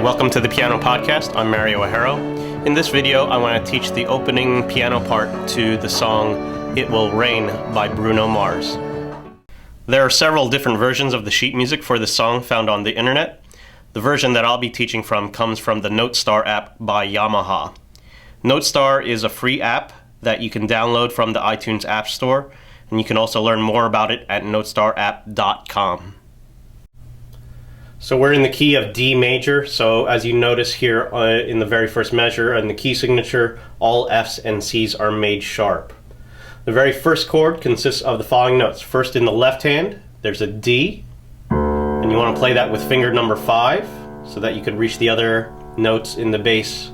welcome to the Piano Podcast. I'm Mario Ajero. In this video, I want to teach the opening piano part to the song It Will Rain by Bruno Mars. There are several different versions of the sheet music for this song found on the internet. The version that I'll be teaching from comes from the NoteStar app by Yamaha. NoteStar is a free app that you can download from the iTunes App Store, and you can also learn more about it at NoteStarApp.com. So we're in the key of D major, so as you notice here in the very first measure in the key signature, all F's and C's are made sharp. The very first chord consists of the following notes. First, in the left hand, there's a D, and you want to play that with finger number 5 so that you could reach the other notes in the bass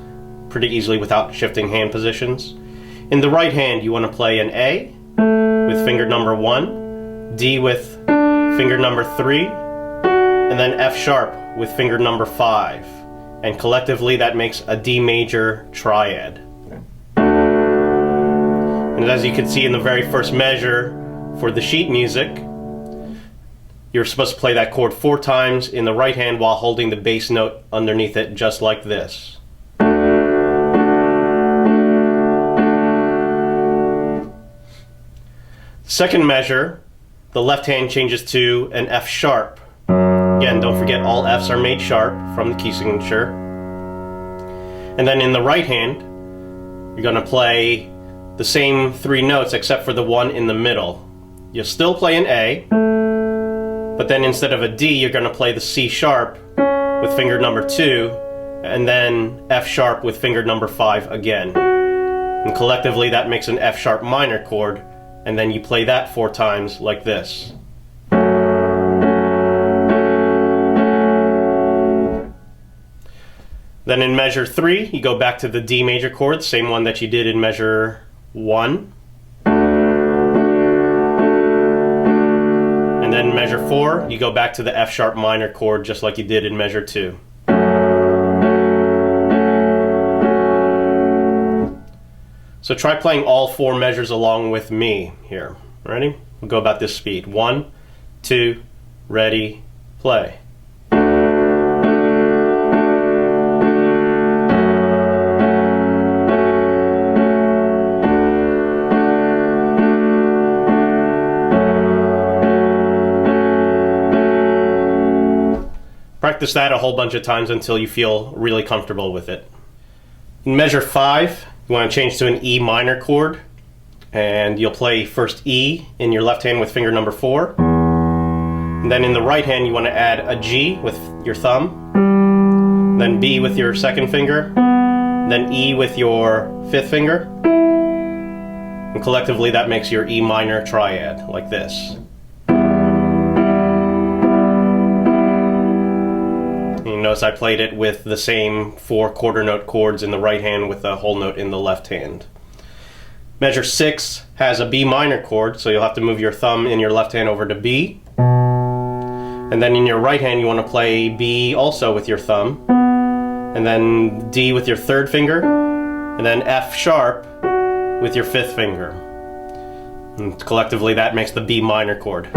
pretty easily without shifting hand positions. In the right hand, you want to play an A with finger number 1, D with finger number 3, and then F sharp with finger number 5. And collectively that makes a D major triad. And as you can see in the very first measure for the sheet music, you're supposed to play that chord 4 times in the right hand while holding the bass note underneath it, just like this. Second measure, the left hand changes to an F sharp. Again, don't forget all F's are made sharp from the key signature. And then in the right hand, you're going to play the same 3 notes except for the one in the middle. You'll still play an A, but then instead of a D, you're going to play the C sharp with finger number 2, and then F sharp with finger number 5 again. And collectively that makes an F sharp minor chord, and then you play that 4 times like this. Then in measure 3, you go back to the D major chord, same one that you did in measure 1. And then in measure 4, you go back to the F sharp minor chord just like you did in measure 2. So try playing all 4 measures along with me here. Ready? We'll go about this speed. 1, 2, ready, play. Practice that a whole bunch of times until you feel really comfortable with it. In measure 5, you want to change to an E minor chord, and you'll play first E in your left hand with finger number 4. And then in the right hand you want to add a G with your thumb, then B with your second finger, then E with your 5th finger. And collectively that makes your E minor triad, like this. You notice I played it with the same 4 quarter note chords in the right hand with a whole note in the left hand. Measure 6 has a B minor chord, so you'll have to move your thumb in your left hand over to B. And then in your right hand you want to play B also with your thumb. And then D with your 3rd finger. And then F sharp with your 5th finger. And collectively that makes the B minor chord.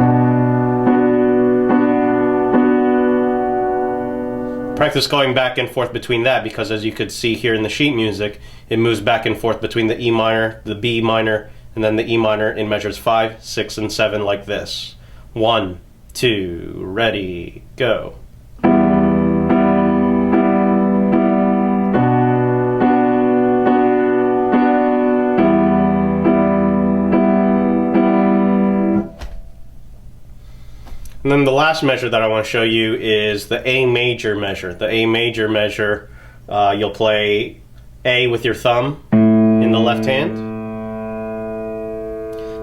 Practice going back and forth between that, because as you could see here in the sheet music, it moves back and forth between the E minor, the B minor, and then the E minor in measures 5, 6, and 7 like this. 1, 2, ready, go. And then the last measure that I want to show you is the A major measure. The A major measure, you'll play A with your thumb in the left hand.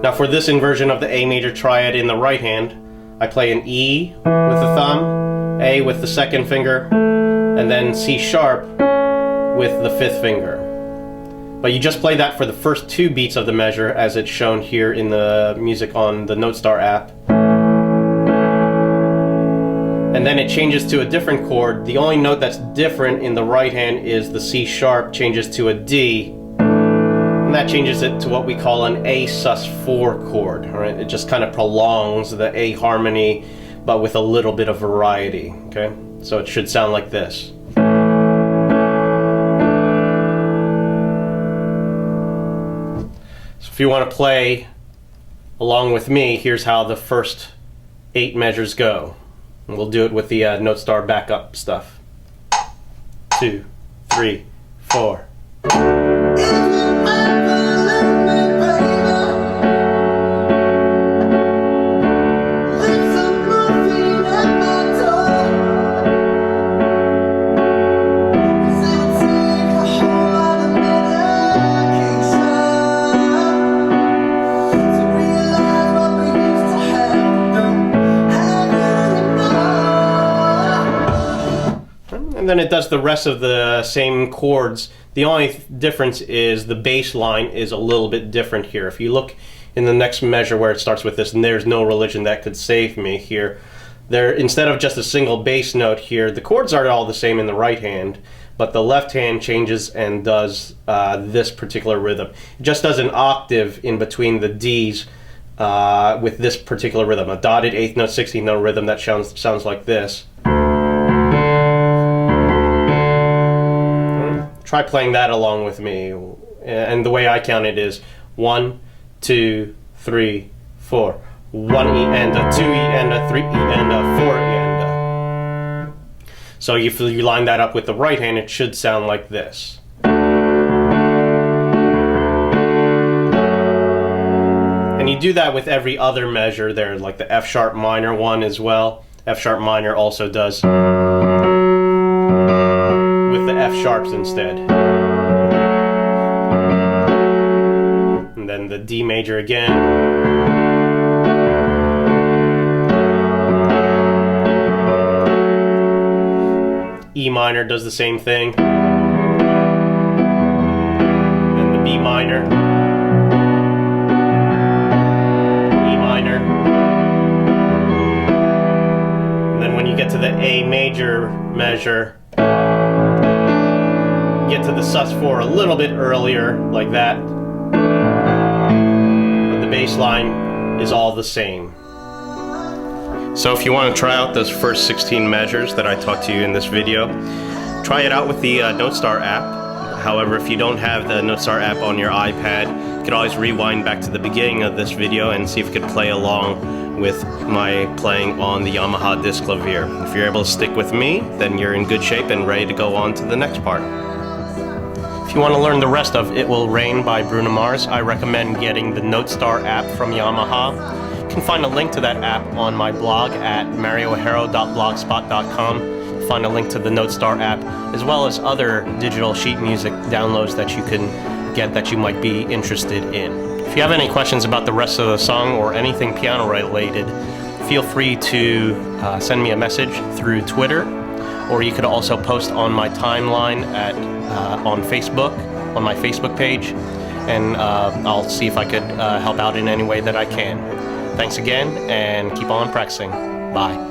Now for this inversion of the A major triad in the right hand, I play an E with the thumb, A with the 2nd finger, and then C sharp with the 5th finger. But you just play that for the first 2 beats of the measure as it's shown here in the music on the NoteStar app. And then it changes to a different chord. The only note that's different in the right hand is the C sharp changes to a D, and that changes it to what we call an A sus4 chord. Right? It just kind of prolongs the A harmony, but with a little bit of variety. Okay, so it should sound like this. If you want to play along with me, here's how the first 8 measures go. And we'll do it with the NoteStar backup stuff. 2, 3, 4. And then it does the rest of the same chords. The only difference is the bass line is a little bit different here. If you look in the next measure where it starts with this, and there's no religion that could save me here, there, instead of just a single bass note here, the chords are all the same in the right hand, but the left hand changes and does this particular rhythm. It just does an octave in between the D's with this particular rhythm, a dotted 8th note, 16th note rhythm that sounds like this. Try playing that along with me, and the way I count it is 1, 2, 3, 4. 1 E and a 2 E and a 3 E and a 4 E and a. So if you line that up with the right hand, it should sound like this. And you do that with every other measure there, like the F sharp minor one as well. F sharp minor also does with the F sharps instead. And then the D major again. E minor does the same thing. Then the B minor. E minor. And then when you get to the A major measure, get to the sus4 a little bit earlier, like that. But the bass line is all the same. So if you want to try out those first 16 measures that I taught to you in this video, try it out with the NoteStar app. However, if you don't have the NoteStar app on your iPad, you can always rewind back to the beginning of this video and see if you could play along with my playing on the Yamaha disc clavier. If you're able to stick with me, then you're in good shape and ready to go on to the next part. If you want to learn the rest of It Will Rain by Bruno Mars, I recommend getting the NoteStar app from Yamaha. You can find a link to that app on my blog at mariohero.blogspot.com. You'll find a link to the NoteStar app, as well as other digital sheet music downloads that you can get that you might be interested in. If you have any questions about the rest of the song or anything piano related, feel free to send me a message through Twitter, or you could also post on my timeline at on Facebook, on my Facebook page, and I'll see if I could help out in any way that I can. Thanks again, and keep on practicing. Bye.